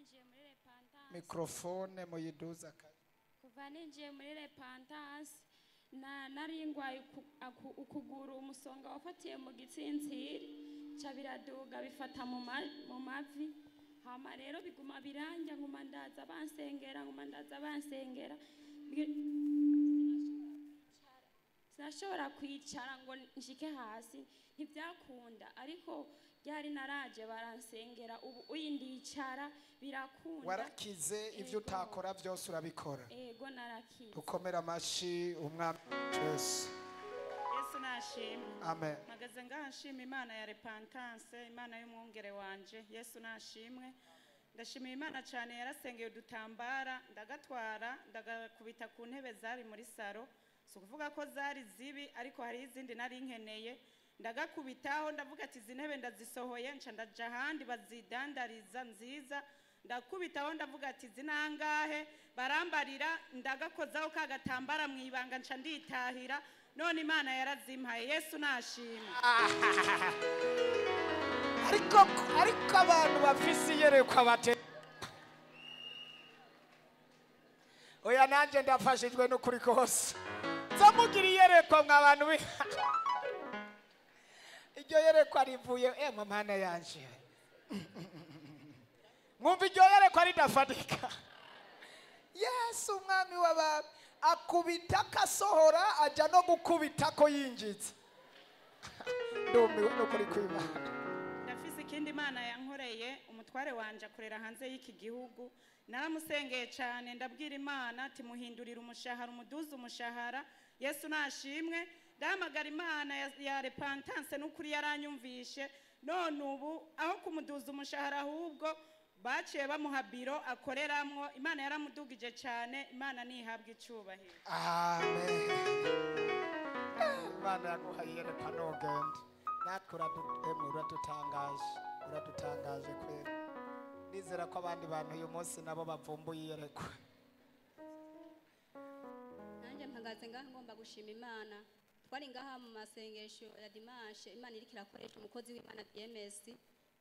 ninjiye muri repentance mikrofone muyiduza kuva ninjiye muri repentance nari ngwaye ukuguru umusonga wafatiye mu gitsintsiri ca biraduga bifata mu mavi hama rero biguma biranja nguma ndaza bansengera sinashobora kwicara ngo nshike hasi ntibyakunda ariko byari naraje baransengera ubu uyindicara birakunda. Warakize ivyo utakora byose urabikora. Ego narakize. Ukomera amashi umwami Yesu. Yesu nashimwe. Amen. Magaze ngaha nshima Imana ya repentance, Imana y'umwungere wanje. Yesu nashimwe. Ndashimira Imana cyane yarasengeye udutambara ndagatwara ndagakubita ku ntebe zari muri saro. So kuvuga ko zari zibi ariko hari izindi nari nkeneye ndagakubitaho ndavuga ati izi ntebe ndazisohoye nca ndaja handi bazidandariza nziza ndakubitaho ndavuga ati zinangahe barambarira ndagakozaho kagatambara mwibanga nca nditahira none Imana yarazimpaye. Yesu nashimye. ariko abantu bafise yerekwa bate oya nanje ndafashijwe n'ukuri kose zamugira yerekwa mw'abantu iryo yerekwa rivuye Mana yanje mwumva iryo yerekwa ridafatika. Yesu umwami w'abantu akubita kasohora aja no gukubita ko yinjitse. Ndumiwe no kuri kw'Imana. Ndafise ikindi Imana yankoreye umutware wanje akorera hanze y'iki gihugu naramusengeye cyane ndabwira Imana ati muhindurira umushahara umuduza umushahara. Yesu nashimwe ndahamagara Imana ya repentance n'ukuri yaranyumvishe none ubu aho kumuduza umushahara ahubwo baciye bamuha biro akoreramwo. Imana yaramudugije cyane. Imana nihabwa icubahiro. Amen. Imana yaguhaye yerekwa nogende nakura uradutangaje kwera. Nizera ko abandi bantu uyu munsi nabo bavumbuye yerekwa. Nanje mpagaze ngaha ngomba gushima Imana. Twari ngaha mu masengesho ya dimanche Imana iriko irakoresha umukozi w'Imana DMS.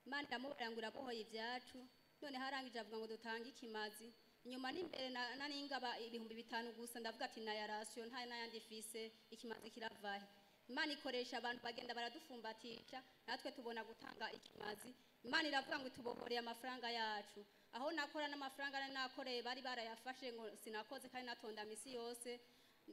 Imana ndamubarangura bohoye ibyacu none harangije avuga ngo dutange ikimazi inyuma n'imbere naningaba 5,000 gusa ndavuga ati na yarasyo nta nayandi fise ikimazi kiravahe. Imana ikoresha abantu bagenda baradufumbatisha natwe tubona gutanga ikimazi. Imana iravuga ngo tubohoreye amafaranga yacu aho nakora n'amafaranga nakoreye bari barayafashe ngo sinakoze kandi natonda misi yose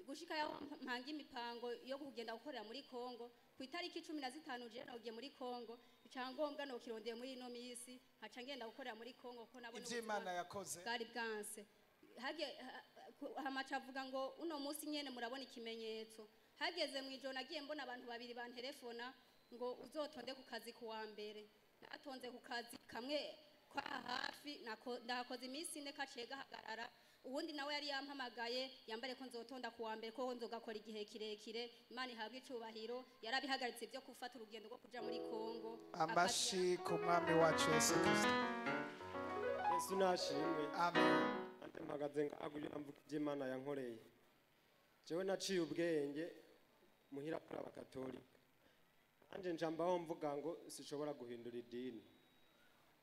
gushika yaho mpanga imipango yo kugenda gukorera muri Kongo ku itariki 15 je nagiye muri Kongo icangombwa no kirondeye muri ino misi haca ngenda gukorera muri Kongo ko nabone Imana yakoze bwari bwanse hage hamaca avuga ngo uno munsi nyene murabona ikimenyetso hageze mu ijoro nagiye mbona abantu babiri bantelefona ngo uzotonde ku kazi kuwa mbere natonze ku kazi kamwe kwa hafi ndakoze imisi ne kacega hagarara ubundi nawe yari yampamagaye yambare ko nzotonda kuwa mbere ko nzogakora igihe kirekire. Imana ihabwa icubahiro yarabihagaritse byo gufata urugendo rwo kuja muri Kongo. Amashi ku mwami wacu Yesu Kristo. Yesu nashimwe. Amen. Mpagaze ngagugira mvuga Imana yankoreye jewe naciye ubwenge muhira kuri abakatolika anje njambaho mvuga ngo sishobora guhindura idini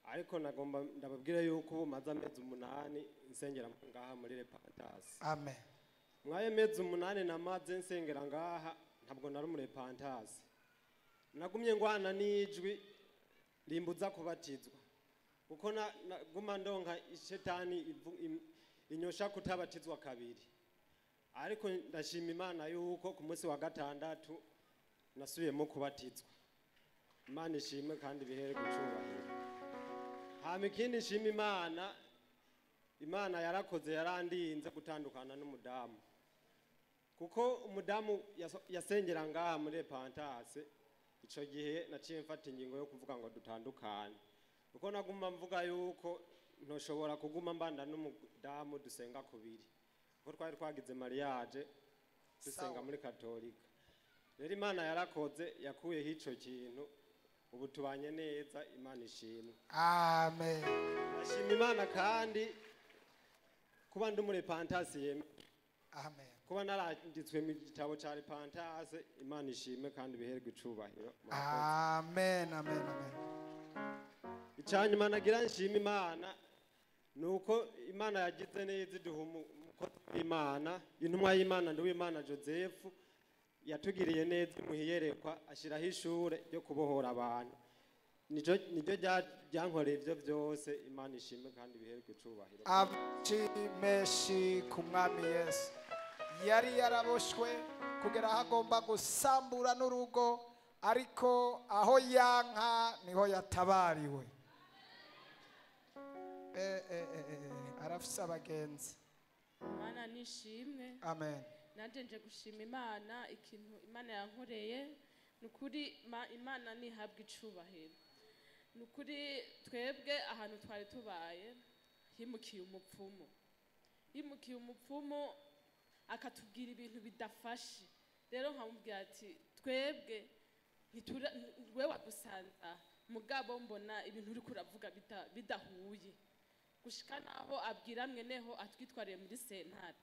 ariko nagomba ndababwira yuko ubu maze amezi 8 nsengera ngaha muri repentance. Amen. Mwaye mezi 8 namaze nsengera ngaha ntabwo nari muri repentance nagumye ngwana n'ijwi rimbuza kubatizwa kuko naguma ndonka ishetani inyosha kutabatizwa kabiri ariko ndashima Imana yuko ku munsi wa gatandatu nasubiyemo kubatizwa. Imana ishimwe kandi bihere gucubahira. Hama ikindi shima Imana yarakoze yarandinze gutandukana n'umudamu kuko umudamu yasengera ngaha muri repentance ico gihe naciye mfata ingingo yo kuvuga ngo dutandukane kuko naguma mvuga yuko ntoshobora kuguma mbanda n'umudamu dusenga kubiri kuko twari twagize mariage dusenga muri katolika. Rero Imana yarakoze yakuyeho ico kintu ubu tubanye neza. Imana ishimwe. Amen. Ashima Imana kandi kuba ndi muri repentance yeme. Amen. Kuba naranditswe mu gitabo ca repentance. Imana ishimwe kandi biherwe icubahiro. Amen. Amen. Amen. Icanyuma nagira nshima Imana nuko imana yagize neza iduha umukozi w'imana intumwa y'imana nduwimana Joseph yatugiriye neza imuhiyerekwa ashyiraho ishure ryo kubohora abantu niryo ryankoreye ibyo byose imana ishimwe kandi biherwe icubahiro. Meshi ku mwami Yesu yari yaraboshwe kugera aho agomba gusambura n'urugo, ariko aho yanka niho yatabariwe. Arafise abagenzi. Imana nishimwe. Amen. Nanje nje gushima Imana ikintu Imana yankoreye nukuri Imana nihabwa icubahiro. Nukuri twebwe ahantu twari tubaye himukiye umupfumu akatubwira ibintu bidafashe. Rero nkamubwira ati twebwe we wadusanza mugabo mbona ibintu uri kuravuga bidahuye, gushika naho abwira mweneho atwitwariye muri sentare.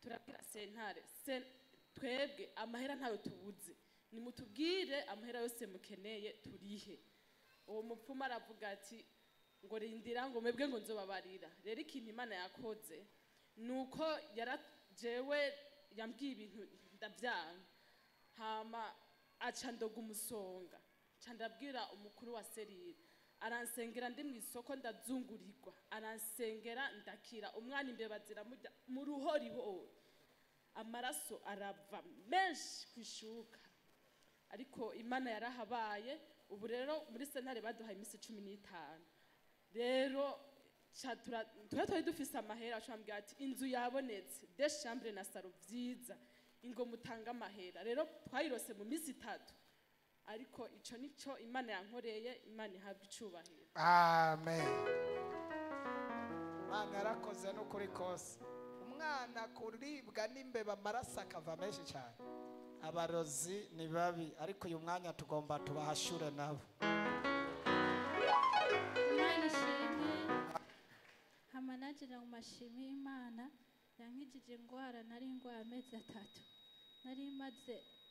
Turabwira sentare twebwe amahera ntayo tubuze, nimutubwire amahera yose mukeneye turihe. Uwo mupfumu aravuga ati ngo rindira ngo mwebwe ngo nzobabarira. Rero ikintu Imana yakoze nuko jewe yambwiye ibintu ndabyanga, hama aca ndoga umusonga, ca ndabwira umukuru wa serire, aransengera ndi mu isoko ndazungurirwa, aransengera ndakira, umwana imbeba ziramujya mu ruhorihori, amaraso arava menshi kwishuka. Ariko Imana yarahabaye. Ubu rero muri sentare baduhaye iminsi 15. Rero twari dufise amahera, acambwira ati inzu yabonetse de chambre na salo vyiza ingo mutanga amahera. Rero twayirose mu minsi 3, ariko ico nico Imana yankoreye. Imana ihabwa icubahiro. Amen. Imana yarakoze n'ukuri kose. Umwana kuribwa n'imbeba amaraso akava menshi cyane. Abarozi ni babi, ariko uyu mwanya tugomba tubahashure nabo. Imana ishimwe. Hamanagira mu mashimi y'Imana yankijije ingwara nari ingwara amezi 3.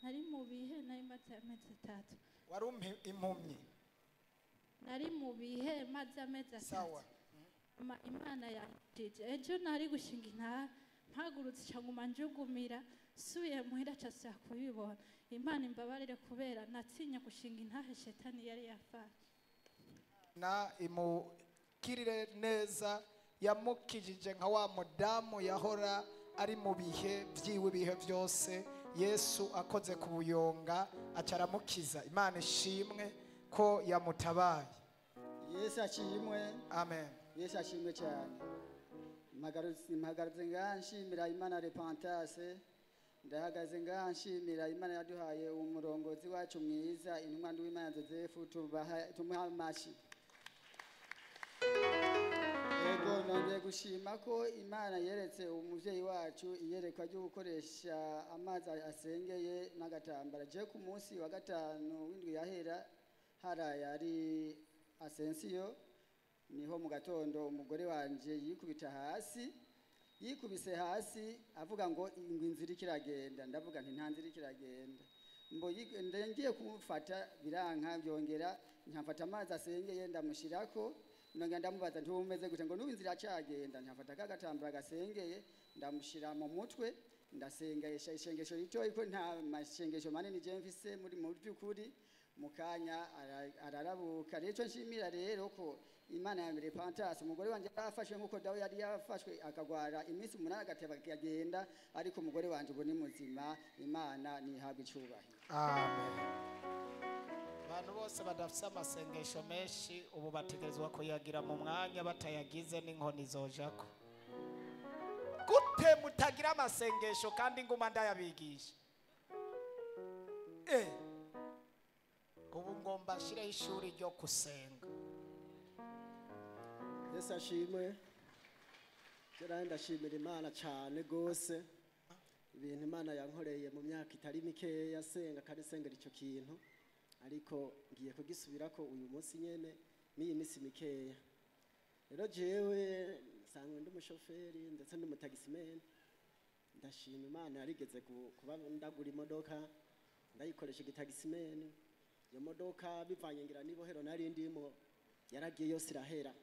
Nari mu bihe nari maze amezi 3. Wari impumyi? Nari mu bihe maze amezi 3. Sawa. Imana yankijije. Ejo nari gushinga intara mpagurutse cyangwa njugumira subiye muhira cyasa kubibona. Imana imbabarire kubera natsinya gushinga intahe shetani yari yafashe. Na imukirire neza, yamukijije nka wa mudamu yahora ari mu bihe byiwe bihe byose. Yesu akoze ku buyonga acaramukiza. Imana ishimwe ko yamutabaye. Yesu ashimwe. Amen. Yesu ashimwe cyane. Mpagaze nganshimira Imana Repentance. Ndahagaze nganshimira Imana yaduhaye umurongozi wacu mwiza intumwa nduwimana Joseph, tumuha amashi. Yego nongeye gushima ko Imana yeretse umuvyeyi wacu iyerekwa ryo gukoresha amazi asengeye n'agatambara. Je ku munsi wa 5 w'indwi yahera yari Asensio, niho mu gatondo umugore wanje yikubise hasi avuga ngo inzira ikiragenda. Ndavuga nti nta nzira ikiragenda. Mbo ngiye kumufata biranka, byongera nkamfata amazi asengeye ndamushirako, nongera ndamubaza nti umeze gute, ngo n'ubu inzira cyagenda. Nkafata kagatambara gasengeye ndamushira mu mutwe, ndasengesha ishengesho rito, ariko nta mashengesho manini je mfise mu byukuri. Mukanya ararabuka. Rero nshimira rero ko Imana ya Repentance umugore wanje yafashwe nkuko dawe yari yafashwe akagwara iminsi 8 agateba kagenda, ariko umugore wanje ubu ni muzima. Imana nihabwa icubahiro. Amen. Abantu bose badafise amasengesho menshi ubu bategerezwa kuyagira mu mwanya, batayagize n'inkoni zojako. Gute mutagira amasengesho kandi nguma ndayabigisha? Ubu ngomba nshyireho ishuri ryo gusenga. Yesu ashimwe. Kera ndashimira Imana cyane gose ibintu Imana yankoreye mu myaka itari mikeya senga kandi sengera icyo kintu, ariko ngiye kugisubirako uyu munsi nyene n'iyi minsi mikeya. Rero jewe sangwe ndi umushoferi ndetse ndi umutagisimeni. Ndashima Imana yarigeze kuba ndagura imodoka ndayikoresha igitagisimeni. Iyo modoka bivanye ngira nibohero nari ndimo yaragiye yose irahera,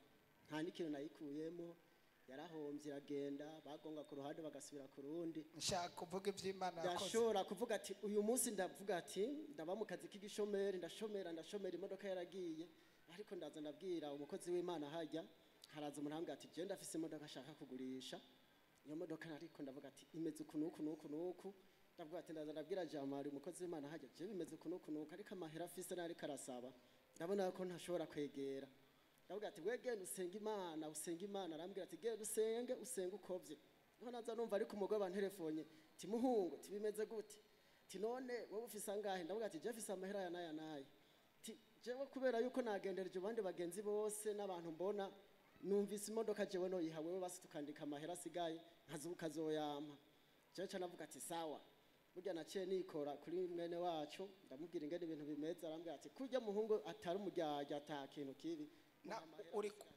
nta n'ikintu nayikuyemo. yarahombye iragenda bagonga ku ruhande bagasubira ku rundi nshaka kuvuga iby'Imana yakoze ndashobora kuvuga ati uyu munsi ndavuga ati ndaba mu kazi k'igishomeri ndashomera imodoka yaragiye ariko ndaza ndabwira umukozi w'Imana hajya haraza umuntu ati je ndafise imodoka ashaka kugurisha iyo modoka ariko ndavuga ati imeze uku ndavuga ati ndaza ndabwira Jamari umukozi w'Imana hajya je bimeze uku ariko amahera afise nari karasaba ndabona ko ntashobora kwegera ndavuga ati we genda usenga Imana arambwira ati genda usenge ukovye niho naza numva ariko umugabo banterefonye ti muhungu tibimeze gute ti none wowe ufise angahe ndavuga ati je fise amahera ya naye ti jewe kubera yuko nagendereje abandi bagenzi bose n'abantu mbona numvise imodoka jewe no yiha wewe basi tukandika amahera asigaye nkazuka zoyampa jewe ca navuga ati sawa burya naciye nikora kuri mwene wacu ndamubwira ingene ibintu bimeze arambwira ati kurya muhungu atari umuryaje ata kintu kibi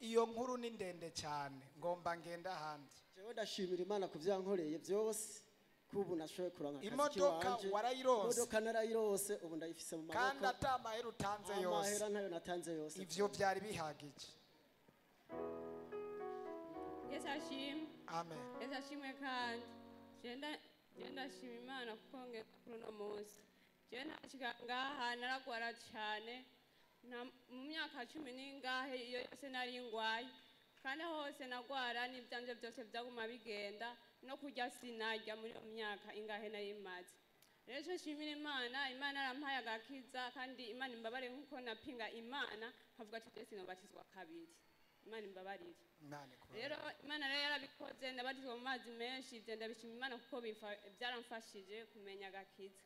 iyo nkuru ni ndende cyane ngomba ngenda hanze jewe ndashimira Imana kuvyankoreye byose kubu nashoye kuranka akazi imodoka warayirose imodoka narayirose ubu ndayifise mu maboko kandi atamahera utanze yose amahera ntayo natanze yose ivyo byari bihagije Yesu ashimwe amen Yesu ashimwe kandi genda shima Imana kuko ngeze kuri uno munsi je nashika ngaha naragwara cyane mu myaka 10 n'ingahe iyo yose nari ngwaye kandi hose nagwara n'ibyanje byose byaguma bigenda no kurya sinajya muri iyo myaka ingahe nayimaze rero shimira Imana yarampaye agakiza kandi Imana imbabare nkuko napinga Imana nkavuga ati twese nobatizwa kabiri Imana imbabarire rero Imana rero yarabikoze ndabatizwa mu mazi menshi ivyo ndabishima Imana kuko byaramfashije kumenya agakiza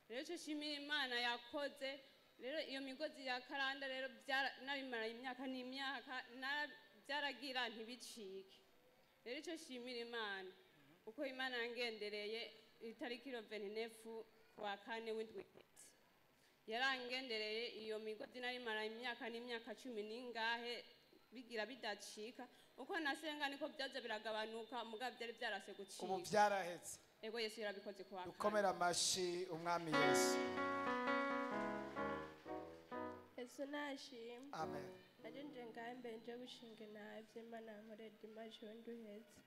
rero shimira Imana yakoze rero iyo migozi ya karanda rero nabimara imyaka n'imyaka byaragira ntibicike rero icyo shimira Imana uko Imana yangendereye itariki 29 kwa 4 w'indwi yarangendereye iyo migozi narimara imyaka n'imyaka 10 n'ingahe bigira bidacika uko nasenga niko byaje biragabanuka mugabo byari byarase gucika ubu byarahetse ego Yesu yarabikoze kwa ukomera amashi umwami Yesu Yesu nashimwe amen naje ngahe mbenje gushinga navye Imana yankoreye dimashi nduhetse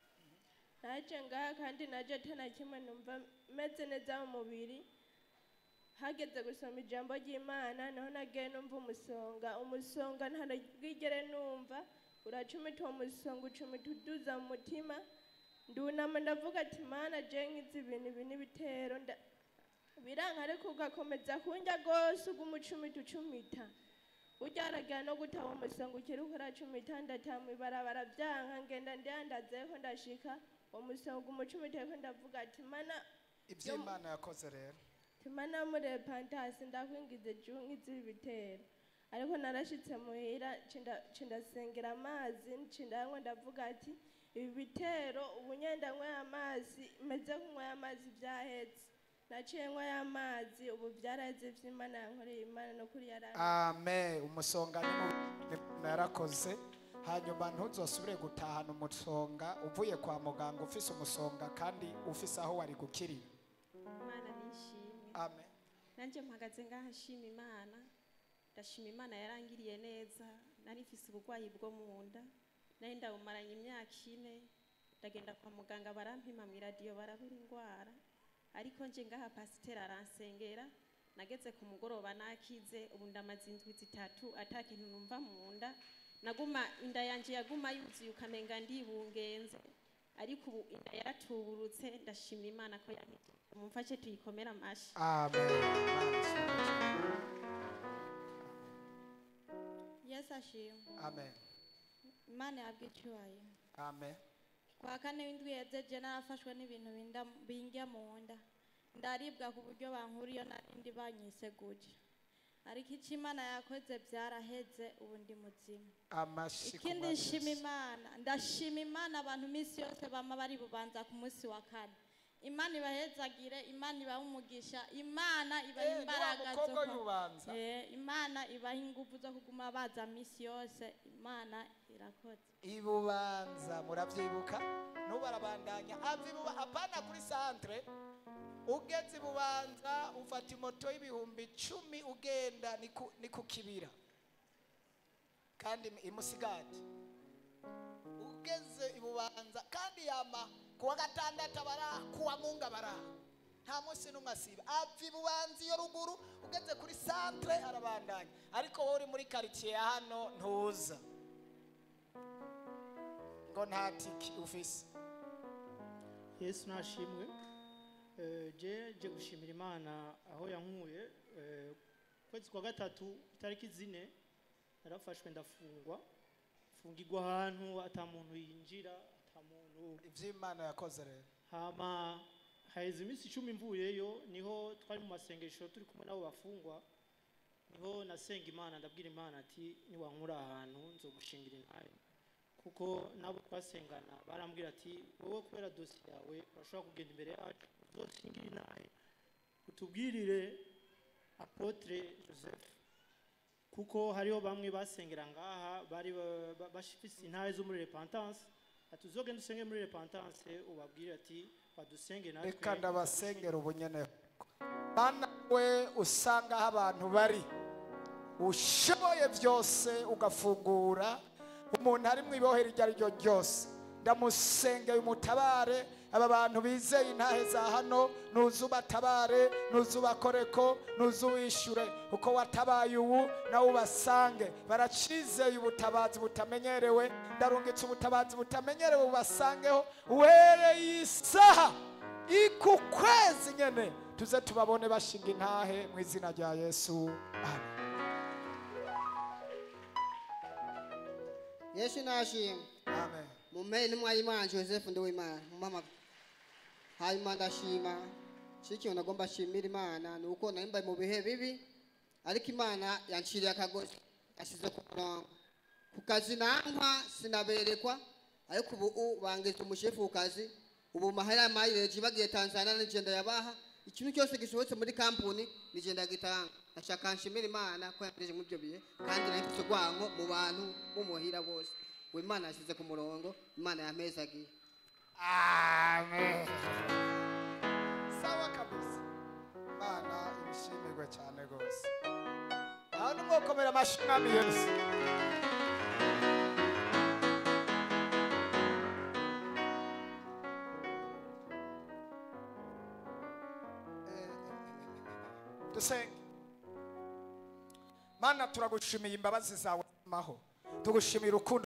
naje ngaha kandi naje tana kimwe numva meze neza mu mubiri hageze gusoma ijambo ry'Imana naho nagiye numva umusonga ntarigere numva uracumita uwo musonga ucumita uduza mu mutima ndunama ndavuga ati Mana je nkizi ibintu ibi n'ibitero biranka ariko ugakomeza kunjya gose ugumucumita ucumita ujyaragira no gutaha umusonga ukiri uracumita ndatamu ibarabara byanka ngenda ndandazeko ndashika umusonga umucumiteko ndavuga ati Mana ibyo Imana yakoze rero Imana muri repentance ndakwingize jungize ibitero ariko narashitse muhira cindasengera amazi cindanywa ndavuga ati ibi bitero ubunyenda nkwa amazi meze kunywa amazi byahetse naciye nkwa amazi ubu byaraheze vy'Imana yankoreye Imana no kuri yaranga amen umusonga ni narakoze hanyuma ntuzosubire gutahana umusonga uvuye kwa muganga ufise umusonga kandi ufise aho wari gukirira Imana nishimwe amen nanje mpagaze ngaha shima Imana ndashima Imana yarangiriye neza nari mfise ubugwayi bwo munda nari ndabumaranye imyaka 4 ndagenda kwa muganga barampima mu radio barabura indwara ariko nje ngaha pasiteri aransengera nageze ku mugoroba nakize ubu ndamaze indwi 3 atakintu numva munda naguma inda yanje yaguma yuzuye ukamenga ndibungenze ariko ubu inda yaratuburutse ndashima Imana ko mumfashe tuyikomera amashi amen Yesu ashimwe amen Imana yabwicyuye amen kwa 4 w'indwi yejeje narafashwe n'ibintu binjya mu nda ndaribwa ku buryo bankuriyo narindi banyise guje ariko icyo Imana yakoze byaraheze ubu ndi muzima amashi ikindi ndashima Imana abantu misi yose bama bari bubanza ku munsi wa 4 Imana ibahezagire Imana ibaha umugisha Imana ibaha imbaraga zo Imana ibaha ingufu zo kuguma baza misi yose Imana irakoze ibubanza muravyibuka nubarabandanya avibuba apana kuri centre ugeze ibubanza ufata imoto y'ibihumbi 10 ugenda ni ku kibira kandi imusigati ugeze ibubanza kandi yama kuwa gatandatu abara kuwa munga bara nta munsi n'umwe asiba apfa ibubanza iyo ruguru ugeze kuri centre arabandanya ariko wowe uri muri quartier ya hano ntuza ngo nta tiki ufise. Yesu nashimwe. Je gushimira Imana aho yankuye kwezi kwa gatatu itariki 4 narafashwe ndafungwa fungirwa ahantu ata muntu yinjira ata muntu ivy'Imana yakoze rero hama haize iminsi 10 mvuyeyo niho twari mu masengesho turi kumwe nabo bafungwa niho nasenga Imana ndabwira Imana ati niwankura ahantu nzogushingira intaye kuko nabo twasengana barambwira ati wowe kubera dosi yawe urashobora kugenda imbere yacu uzoshingira intaye utubwirire Apotre Joseph kuko hariho bamwe basengera ngaha bari bashifise intaye zo muri repentance atuzogenda usenge muri repentance ubabwire ati badusenge natwe reka ndabasengera ubunyene bana we usanga abantu bari ushoboye byose ugafungura umuntu ari mu ibohero iryo ari ryo ryose ndamusengeye umutabare aba bantu bizeye intahe za hano nuzubatabare nuzubakoreko nuzuwishure uko watabaye ubu nawe ubasange baracizeye ubutabazi butamenyerewe ndarungitse ubutabazi butamenyerewe ubasangeho uhereye isaha iku kwezi nyene tuze tubabone bashinga intahe mu izina rya Yesu amen. Yesu nashimwe. Amen. Mume ni mwayimana Joseph ndi w'Imana. Mama. Hanyuma ndashima. Shiki unagomba shimira Imana nuko naimba mu bihe bibi ariko Imana yanciriye akagozi asize ku murongo. Ku kazi nankwa sinaberekwa ariko ubu bangeze umushefu ku kazi ubu mahera mayireje bagiye Tanzania n'igenda yabaha ikintu cyose gisohotse muri kampuni nigenda gitanga. Ashaka nshimira Imana ko yateje mu byo bihe kandi nahise gwanko mu bantu bumuhira bose. We Imana yasize ku murongo Imana yamezagiye. Amen. Sawa kabisa. Imana ibishimirwe cyane gose. Aho nimwokomera amashimwe Yesu. Dusenge. Mana turagushimiye imbabazi zawe maho tugushimira urukundo